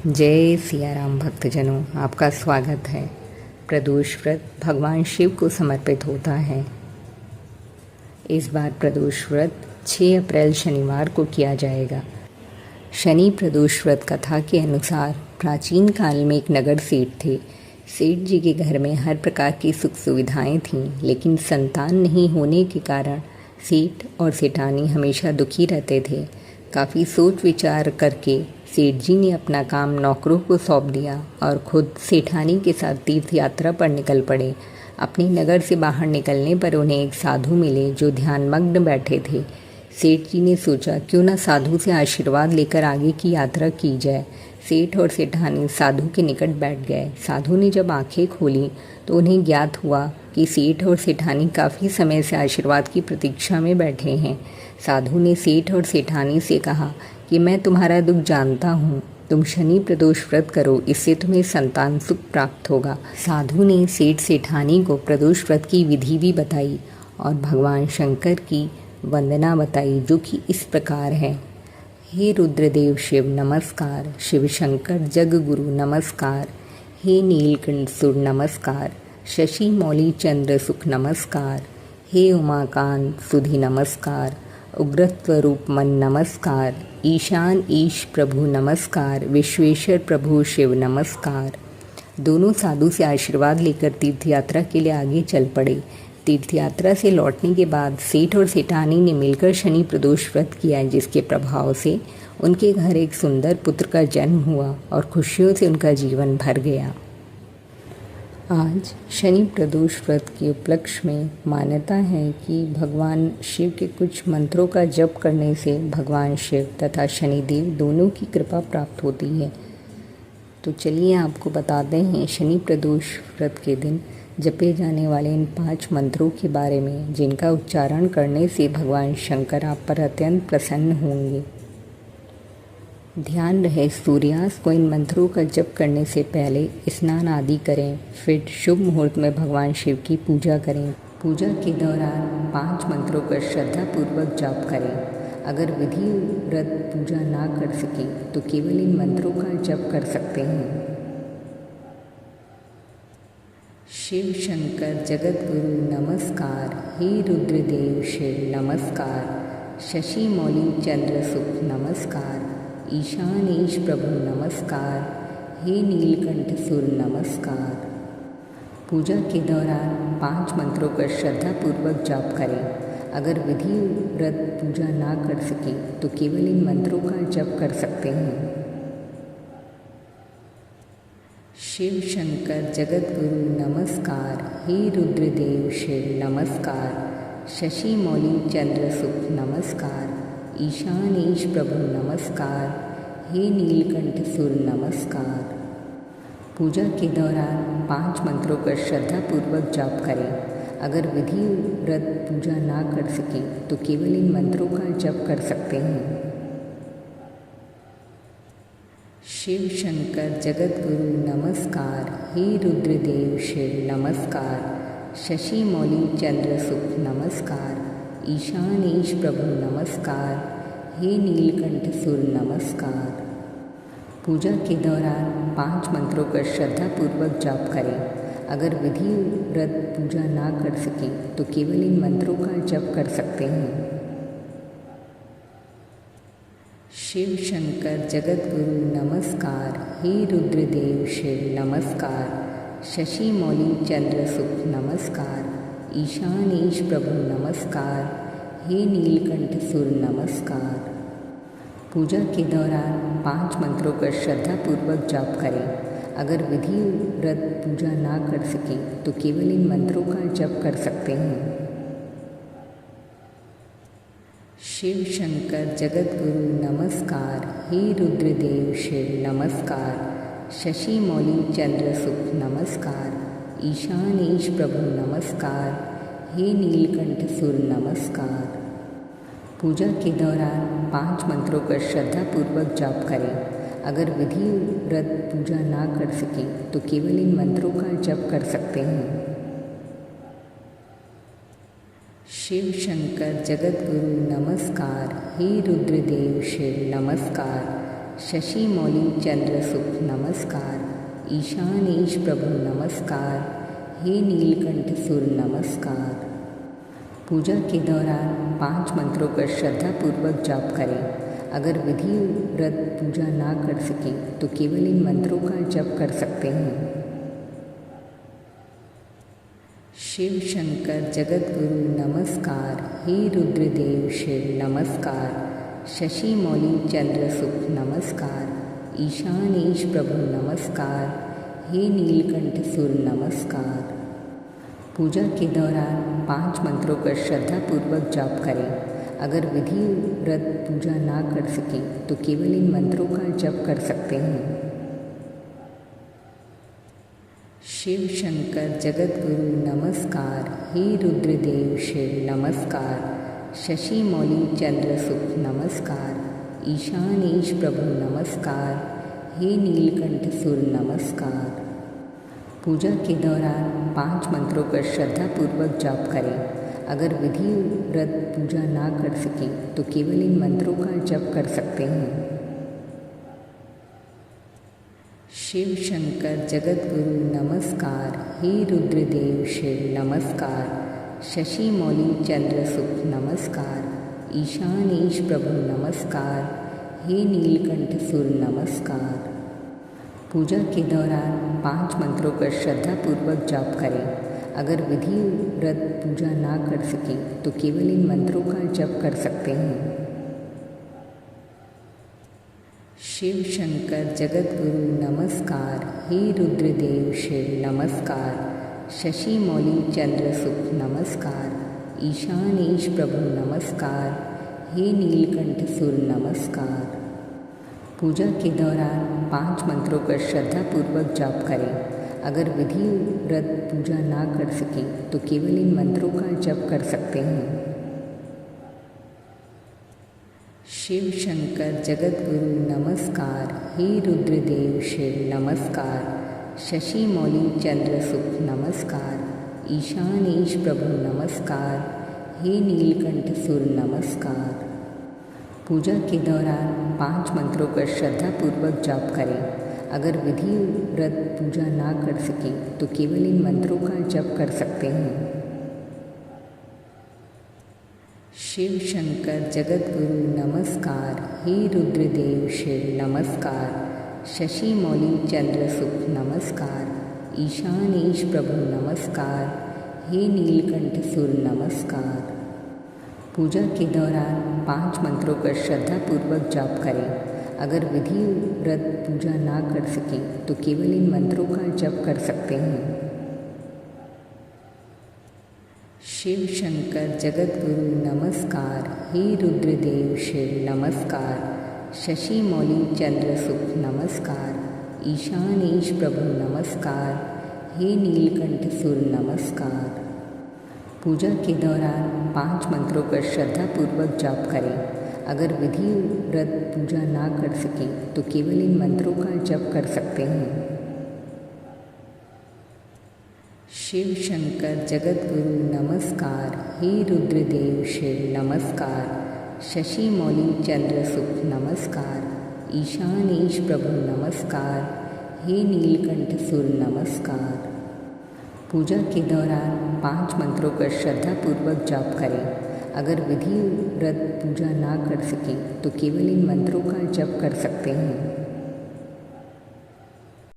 जय सिया राम भक्तजनों, आपका स्वागत है। प्रदोष व्रत भगवान शिव को समर्पित होता है। इस बार प्रदोष व्रत 6 अप्रैल शनिवार को किया जाएगा। शनि प्रदोष व्रत कथा के अनुसार प्राचीन काल में एक नगर सेठ थे। सेठ जी के घर में हर प्रकार की सुख सुविधाएं थीं, लेकिन संतान नहीं होने के कारण सेठ और सेठानी हमेशा दुखी रहते थे। काफ़ी सोच विचार करके सेठ जी ने अपना काम नौकरों को सौंप दिया और खुद सेठानी के साथ तीर्थ यात्रा पर निकल पड़े। अपने नगर से बाहर निकलने पर उन्हें एक साधु मिले जो ध्यानमग्न बैठे थे। सेठ जी ने सोचा क्यों न साधु से आशीर्वाद लेकर आगे की यात्रा की जाए। सेठ और सेठानी साधु के निकट बैठ गए। साधु ने जब आंखें खोली तो उन्हें ज्ञात हुआ कि सेठ और सेठानी काफ़ी समय से आशीर्वाद की प्रतीक्षा में बैठे हैं। साधु ने सेठ और सेठानी से कहा कि मैं तुम्हारा दुख जानता हूँ, तुम शनि प्रदोष व्रत करो, इससे तुम्हें संतान सुख प्राप्त होगा। साधु ने सेठ सेठानी को प्रदोष व्रत की विधि भी बताई और भगवान शंकर की वंदना बताई, जो कि इस प्रकार है। हे रुद्रदेव शिव नमस्कार, शिव शंकर जग गुरु नमस्कार, हे नीलकंठ सुर नमस्कार, शशि मौली चंद्र सुख नमस्कार, हे उमाकांत सुधि नमस्कार, उग्रत्व रूप मन नमस्कार, ईशान ईश प्रभु नमस्कार, विश्वेश्वर प्रभु शिव नमस्कार। दोनों साधु से आशीर्वाद लेकर तीर्थ यात्रा के लिए आगे चल पड़े। तीर्थ यात्रा से लौटने के बाद सेठ और सेठानी ने मिलकर शनि प्रदोष व्रत किया, जिसके प्रभाव से उनके घर एक सुंदर पुत्र का जन्म हुआ और खुशियों से उनका जीवन भर गया। आज शनि प्रदोष व्रत के उपलक्ष्य में मान्यता है कि भगवान शिव के कुछ मंत्रों का जप करने से भगवान शिव तथा शनिदेव दोनों की कृपा प्राप्त होती है। तो चलिए आपको बताते हैं शनि प्रदोष व्रत के दिन जपे जाने वाले इन 5 मंत्रों के बारे में, जिनका उच्चारण करने से भगवान शंकर आप पर अत्यंत प्रसन्न होंगे। ध्यान रहे, सूर्यास्त को इन मंत्रों का जप करने से पहले स्नान आदि करें, फिर शुभ मुहूर्त में भगवान शिव की पूजा करें। पूजा के दौरान 5 मंत्रों का श्रद्धापूर्वक जाप करें। अगर विधि व्रत पूजा ना कर सके तो केवल इन मंत्रों का जप कर सकते हैं। शिव शंकर जगत गुरु नमस्कार, हे रुद्रदेव शिव नमस्कार, शशि मौली चंद्र सुख नमस्कार, ईशान ईश प्रभु नमस्कार, हे नीलकंठ सुर नमस्कार। पूजा के दौरान 5 मंत्रों का श्रद्धापूर्वक जाप करें। अगर विधि व्रत पूजा ना कर सके तो केवल इन मंत्रों का जप कर सकते हैं। शिव शंकर जगत गुरु नमस्कार, हे रुद्रदेव शिव नमस्कार, शशि मौली चंद्र सुख नमस्कार, ईशान ईश प्रभु नमस्कार, हे नीलकंठ सुर नमस्कार। पूजा के दौरान 5 मंत्रों का श्रद्धापूर्वक जाप करें। अगर विधि व्रत पूजा ना कर सके तो केवल इन मंत्रों का जप कर सकते हैं। शिव शंकर जगत गुरु नमस्कार, हे रुद्रदेव शिव नमस्कार, शशि मौली चंद्र सुख नमस्कार, ईशान ईश प्रभु नमस्कार, हे नीलकंठ सुर नमस्कार। पूजा के दौरान 5 मंत्रों का श्रद्धापूर्वक जाप करें। अगर विधि व्रत पूजा ना कर सके तो केवल इन मंत्रों का जप कर सकते हैं। शिव शंकर जगत गुरु नमस्कार, हे रुद्रदेव शिव नमस्कार, शशि मौली चंद्र सुख नमस्कार, ईशान ईश प्रभु नमस्कार, हे नीलकंठ सुर नमस्कार। पूजा के दौरान 5 मंत्रों का श्रद्धापूर्वक जाप करें। अगर विधि व्रत पूजा ना कर सके तो केवल इन मंत्रों का जप कर सकते हैं। शिव शंकर जगत गुरु नमस्कार, हे रुद्रदेव शिव नमस्कार, शशि मौली चंद्र सुख नमस्कार, ईशान ईश प्रभु नमस्कार, हे नीलकंठ सुर नमस्कार। पूजा के दौरान 5 मंत्रों का श्रद्धापूर्वक जाप करें। अगर विधि व्रत पूजा ना कर सके तो केवल इन मंत्रों का जप कर सकते हैं। शिव शंकर जगत गुरु नमस्कार, हे रुद्रदेव शिव नमस्कार, शशि मौली चंद्र सुख नमस्कार, ईशानेश प्रभु नमस्कार, हे नीलकंठ सुर नमस्कार। पूजा के दौरान 5 मंत्रों का श्रद्धापूर्वक जाप करें। अगर विधि व्रत पूजा ना कर सके तो केवल इन मंत्रों का जप कर सकते हैं। शिव शंकर जगत गुरु नमस्कार, हे रुद्रदेव शिव नमस्कार, शशि मौली चंद्र सुख नमस्कार, ईशानेश प्रभु नमस्कार, हे नीलकंठ सुर नमस्कार। पूजा के दौरान 5 मंत्रों का श्रद्धापूर्वक जाप करें। अगर विधि व्रत पूजा ना कर सके तो केवल इन मंत्रों का जप कर सकते हैं। शिव शंकर जगत गुरु नमस्कार, हे रुद्रदेव शिव नमस्कार, शशि मौली चंद्र सुख नमस्कार, ईशानेश प्रभु नमस्कार, हे नीलकंठ सुर नमस्कार। पूजा के दौरान 5 मंत्रों का श्रद्धापूर्वक जाप करें। अगर विधि व्रत पूजा ना कर सके तो केवल इन मंत्रों का जप कर सकते हैं। शिव शंकर जगत गुरु नमस्कार, हे रुद्रदेव शिव नमस्कार, शशि मौली चंद्र सुख नमस्कार, ईशानेश प्रभु नमस्कार, हे नीलकंठ सुर नमस्कार। पूजा के दौरान 5 मंत्रों का श्रद्धापूर्वक जाप करें। अगर विधि व्रत पूजा ना कर सके तो केवल इन मंत्रों का जप कर सकते हैं। शिव शंकर जगत गुरु नमस्कार, हे रुद्रदेव शिव नमस्कार, शशि मौली चंद्र सुख नमस्कार, ईशानेश प्रभु नमस्कार, हे नीलकंठ सुर नमस्कार। पूजा के दौरान 5 मंत्रों का श्रद्धापूर्वक जाप करें। अगर विधि व्रत पूजा ना कर सके तो केवल इन मंत्रों का जप कर सकते हैं। शिव शंकर जगत गुरु नमस्कार, हे रुद्रदेव शिव नमस्कार, शशि मौली चंद्र सुख नमस्कार, ईशानेश प्रभु नमस्कार, हे नीलकंठ सुर नमस्कार। पूजा के दौरान 5 मंत्रों का श्रद्धापूर्वक जाप करें। अगर विधि व्रत पूजा ना कर सके तो केवल इन मंत्रों का जप कर सकते हैं। शिव शंकर जगत गुरु नमस्कार, हे रुद्रदेव शिव नमस्कार, शशि मौली चंद्र सुख नमस्कार, ईशानेश प्रभु नमस्कार, हे नीलकंठ सुर नमस्कार। पूजा के दौरान 5 मंत्रों का श्रद्धापूर्वक जाप करें। अगर विधि व्रत पूजा ना कर सके तो केवल इन मंत्रों का जप कर सकते हैं। शिव शंकर जगत गुरु नमस्कार, हे रुद्रदेव शिव नमस्कार, शशि मौली चंद्र सुख नमस्कार, ईशानेश प्रभु नमस्कार, हे नीलकंठ सुर नमस्कार। पूजा के दौरान 5 मंत्रों का श्रद्धापूर्वक जाप करें। अगर विधि व्रत पूजा ना कर सके तो केवल इन मंत्रों का जप कर सकते हैं। शिव शंकर जगत गुरु नमस्कार, हे रुद्रदेव शिव नमस्कार, शशि मौली चंद्र सुख नमस्कार, ईशानेश प्रभु नमस्कार, हे नीलकंठ सुर नमस्कार। पूजा के दौरान 5 मंत्रों का श्रद्धापूर्वक जाप करें। अगर विधि व्रत पूजा ना कर सके तो केवल इन मंत्रों का जप कर सकते हैं।